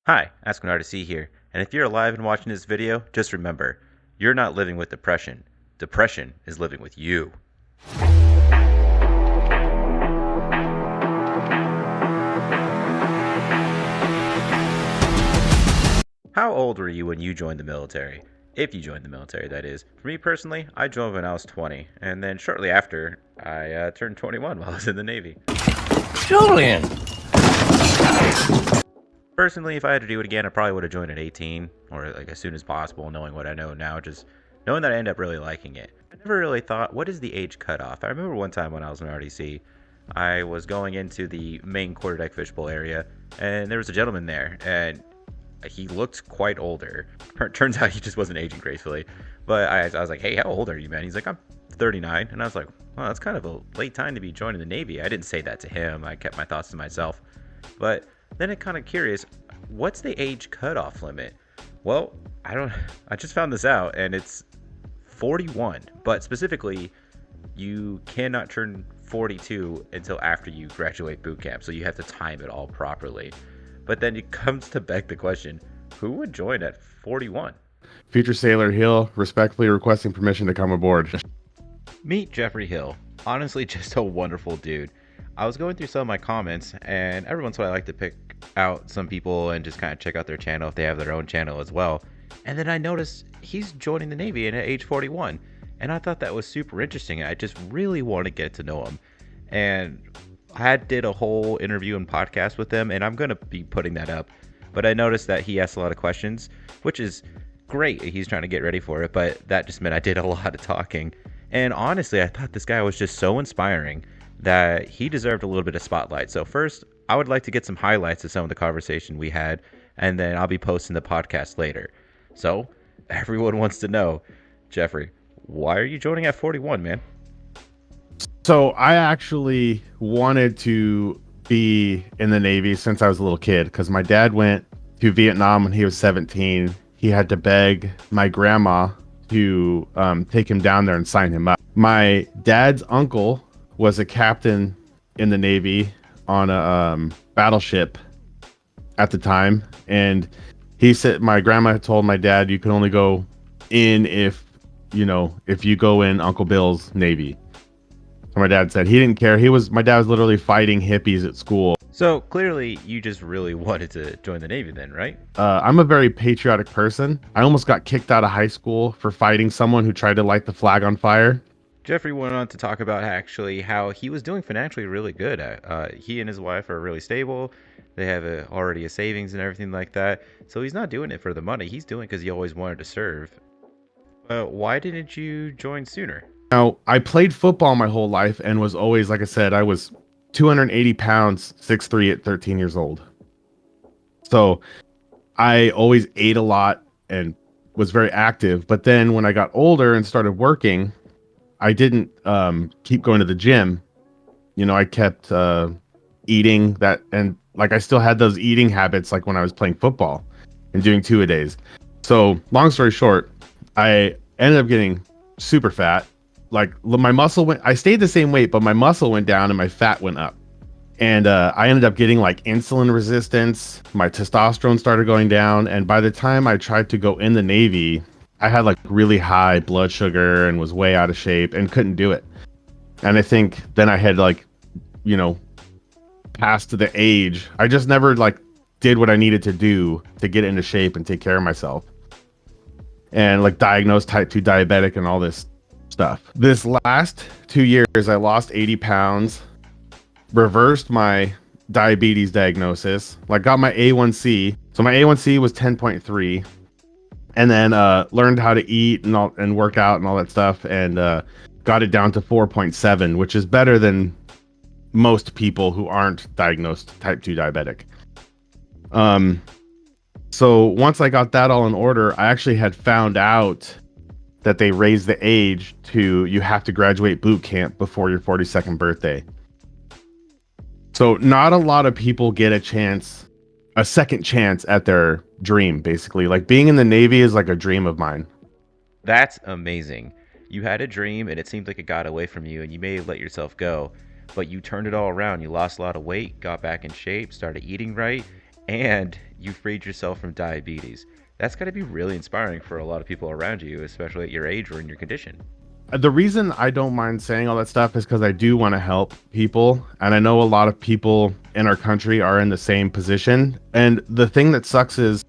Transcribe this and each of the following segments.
Hi, Ask an Artist here, and if you're alive and watching this video, just remember, you're not living with depression. Depression is living with you. How old were you when you joined the military? If you joined the military, that is. For me personally, I joined when I was 20, and then shortly after, I turned 21 while I was in the Navy. Julian! Personally, if I had to do it again, I probably would have joined at 18, or like as soon as possible, knowing what I know now, just knowing that I end up really liking it. I never really thought, what is the age cutoff? I remember one time when I was in RDC, I was going into the main quarterdeck fishbowl area, and there was a gentleman there, and he looked quite older. Turns out he just wasn't aging gracefully. But I was like, hey, how old are you, man? He's like, I'm 39. And I was like, well, that's kind of a late time to be joining the Navy. I didn't say that to him. I kept my thoughts to myself. But then it kind of curious, what's the age cutoff limit? Well, I just found this out, and it's 41. But specifically, you cannot turn 42 until after you graduate boot camp. So you have to time it all properly. But then it comes to beg the question, who would join at 41? Future Sailor Hill, respectfully requesting permission to come aboard. Meet Jeffrey Hill. Honestly, just a wonderful dude. I was going through some of my comments, and every once in a while I like to pick out some people and just kind of check out their channel if they have their own channel as well. And then I noticed he's joining the Navy at age 41. And I thought that was super interesting. I just really want to get to know him. And I did a whole interview and podcast with him, and I'm going to be putting that up. But I noticed that he asked a lot of questions, which is great. He's trying to get ready for it, but that just meant I did a lot of talking. And honestly, I thought this guy was just so inspiring that he deserved a little bit of spotlight. So first, I would like to get some highlights of some of the conversation we had, and then I'll be posting the podcast later. So everyone wants to know, Jeffrey, why are you joining at 41, man? So I actually wanted to be in the Navy since I was a little kid because my dad went to Vietnam when he was 17. He had to beg my grandma to take him down there and sign him up. My dad's uncle was a captain in the Navy on a battleship at the time. And he said, my grandma had told my dad, you can only go in if you go in Uncle Bill's Navy. My dad said he didn't care. My dad was literally fighting hippies at school. So clearly you just really wanted to join the Navy then, right? I'm a very patriotic person. I almost got kicked out of high school for fighting someone who tried to light the flag on fire. Jeffrey went on to talk about actually how he was doing financially really good. He and his wife are really stable. They have already a savings and everything like that. So he's not doing it for the money. He's doing it because he always wanted to serve. Why didn't you join sooner? Now, I played football my whole life and was always, like I said, I was 280 pounds, 6'3" at 13 years old. So I always ate a lot and was very active. But then when I got older and started working, I didn't keep going to the gym. I kept eating that. And like I still had those eating habits like when I was playing football and doing 2-a-days. So long story short, I ended up getting super fat. Like my muscle I stayed the same weight, but my muscle went down and my fat went up. And I ended up getting like insulin resistance. My testosterone started going down. And by the time I tried to go in the Navy, I had like really high blood sugar and was way out of shape and couldn't do it. And I think then I had past the age. I just never like did what I needed to do to get into shape and take care of myself. And like diagnosed type 2 diabetic and all this stuff. This last 2 years, I lost 80 pounds, reversed my diabetes diagnosis, like got my A1C. So my A1C was 10.3, and then learned how to eat and work out and all that stuff, and got it down to 4.7, which is better than most people who aren't diagnosed type 2 diabetic. So once I got that all in order, I actually had found out that they raised the age to you have to graduate boot camp before your 42nd birthday. So not a lot of people get a second chance at their dream, basically. Like being in the Navy is like a dream of mine. That's amazing. You had a dream and it seemed like it got away from you and you may have let yourself go, but you turned it all around. You lost a lot of weight, got back in shape, started eating right, and you freed yourself from diabetes. That's got to be really inspiring for a lot of people around you, especially at your age or in your condition. The reason I don't mind saying all that stuff is because I do want to help people. And I know a lot of people in our country are in the same position. And the thing that sucks is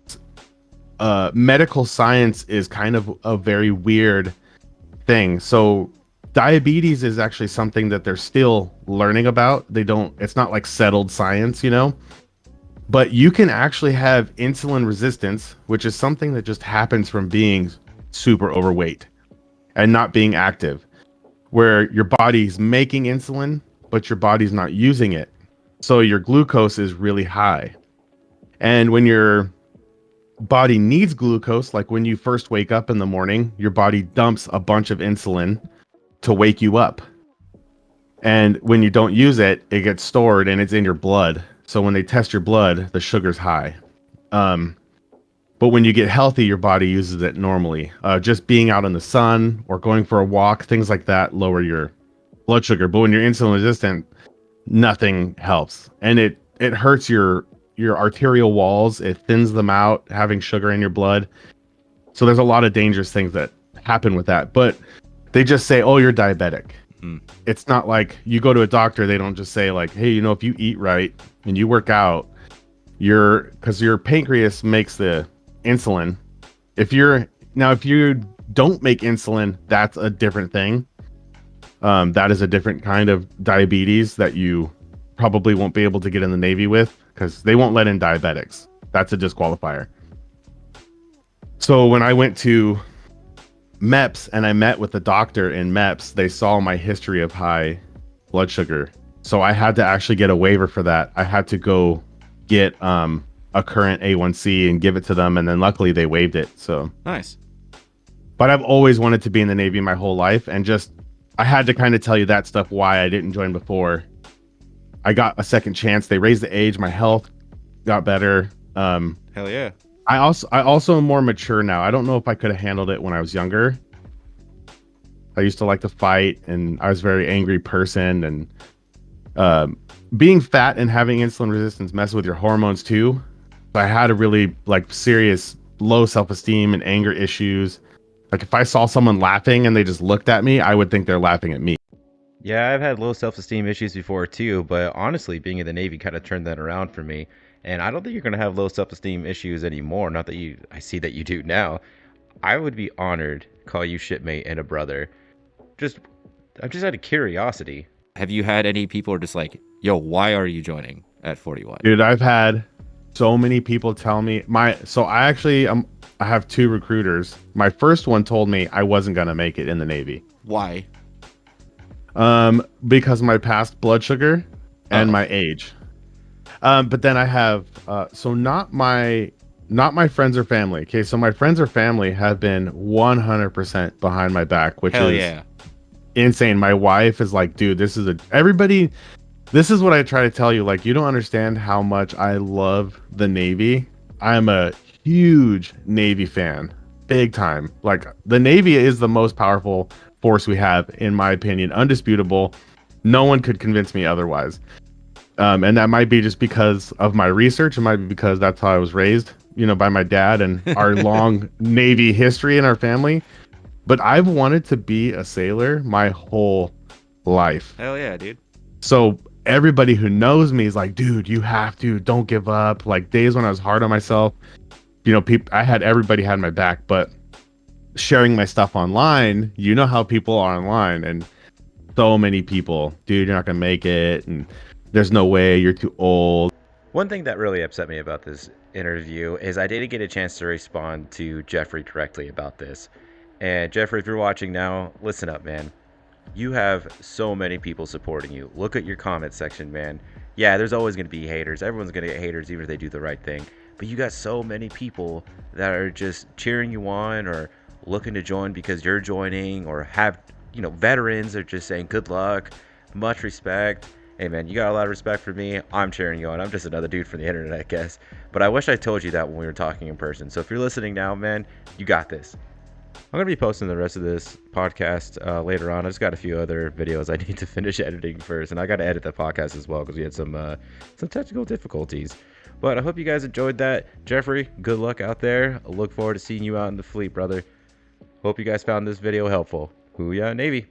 medical science is kind of a very weird thing. So diabetes is actually something that they're still learning about. It's not like settled science, you know? But you can actually have insulin resistance, which is something that just happens from being super overweight and not being active, where your body's making insulin, but your body's not using it. So your glucose is really high. And when your body needs glucose, like when you first wake up in the morning, your body dumps a bunch of insulin to wake you up. And when you don't use it, it gets stored and it's in your blood. So when they test your blood, the sugar's high. But when you get healthy, your body uses it normally. Just being out in the sun or going for a walk, things like that lower your blood sugar. But when you're insulin resistant, nothing helps. And it hurts your arterial walls. It thins them out, having sugar in your blood. So there's a lot of dangerous things that happen with that. But they just say, oh, you're diabetic. It's not like you go to a doctor, they don't just say like, hey, you know, if you eat right and you work out, because your pancreas makes the insulin. If you don't make insulin, that's a different thing. That is a different kind of diabetes that you probably won't be able to get in the Navy with, because they won't let in diabetics. That's a disqualifier. So when I went to MEPS and I met with the doctor in MEPS, they saw my history of high blood sugar. So I had to actually get a waiver for that. I had to go get a current A1C and give it to them, and then luckily they waived it. So nice. But I've always wanted to be in the Navy my whole life, and just I had to kind of tell you that stuff, why I didn't join before. I got a second chance. They raised the age, my health got better. Hell yeah. I also am more mature now. I don't know if I could have handled it when I was younger. I used to like to fight, and I was a very angry person, and being fat and having insulin resistance messes with your hormones too. So I had a really like serious low self-esteem and anger issues. Like if I saw someone laughing and they just looked at me, I would think they're laughing at me. Yeah, I've had low self-esteem issues before too, but honestly, being in the Navy kind of turned that around for me. And I don't think you're going to have low self-esteem issues anymore. Not that I see that you do now. I would be honored to call you shipmate and a brother. I'm just out of curiosity. Have you had any people who are just like, yo, why are you joining at 41? Dude, I've had so many people tell me I have two recruiters. My first one told me I wasn't going to make it in the Navy. Why? Because of my past blood sugar and my age. But then I have not my friends or family. Okay, so my friends or family have been 100% behind my back, which is insane. My wife is like, dude, this is what I try to tell you. Like, you don't understand how much I love the Navy. I'm a huge Navy fan, big time. Like, the Navy is the most powerful force we have, in my opinion, undisputable. No one could convince me otherwise. And that might be just because of my research. It might be because that's how I was raised, by my dad and our long Navy history in our family. But I've wanted to be a sailor my whole life. Hell yeah, dude. So everybody who knows me is like, dude, you have to, don't give up. Like days when I was hard on myself, everybody had my back, but sharing my stuff online, you know how people are online, and so many people, dude, you're not gonna make it, and there's no way, you're too old. One thing that really upset me about this interview is I didn't get a chance to respond to Jeffrey directly about this. And Jeffrey, if you're watching now, listen up, man. You have so many people supporting you. Look at your comment section, man. Yeah, there's always going to be haters. Everyone's going to get haters even if they do the right thing. But you got so many people that are just cheering you on or looking to join because you're joining, or have, veterans are just saying good luck, much respect. Hey, man, you got a lot of respect for me. I'm cheering you on. I'm just another dude from the internet, I guess. But I wish I told you that when we were talking in person. So if you're listening now, man, you got this. I'm going to be posting the rest of this podcast later on. I just got a few other videos I need to finish editing first. And I got to edit the podcast as well because we had some technical difficulties. But I hope you guys enjoyed that. Jeffrey, good luck out there. I look forward to seeing you out in the fleet, brother. Hope you guys found this video helpful. Hooyah Navy.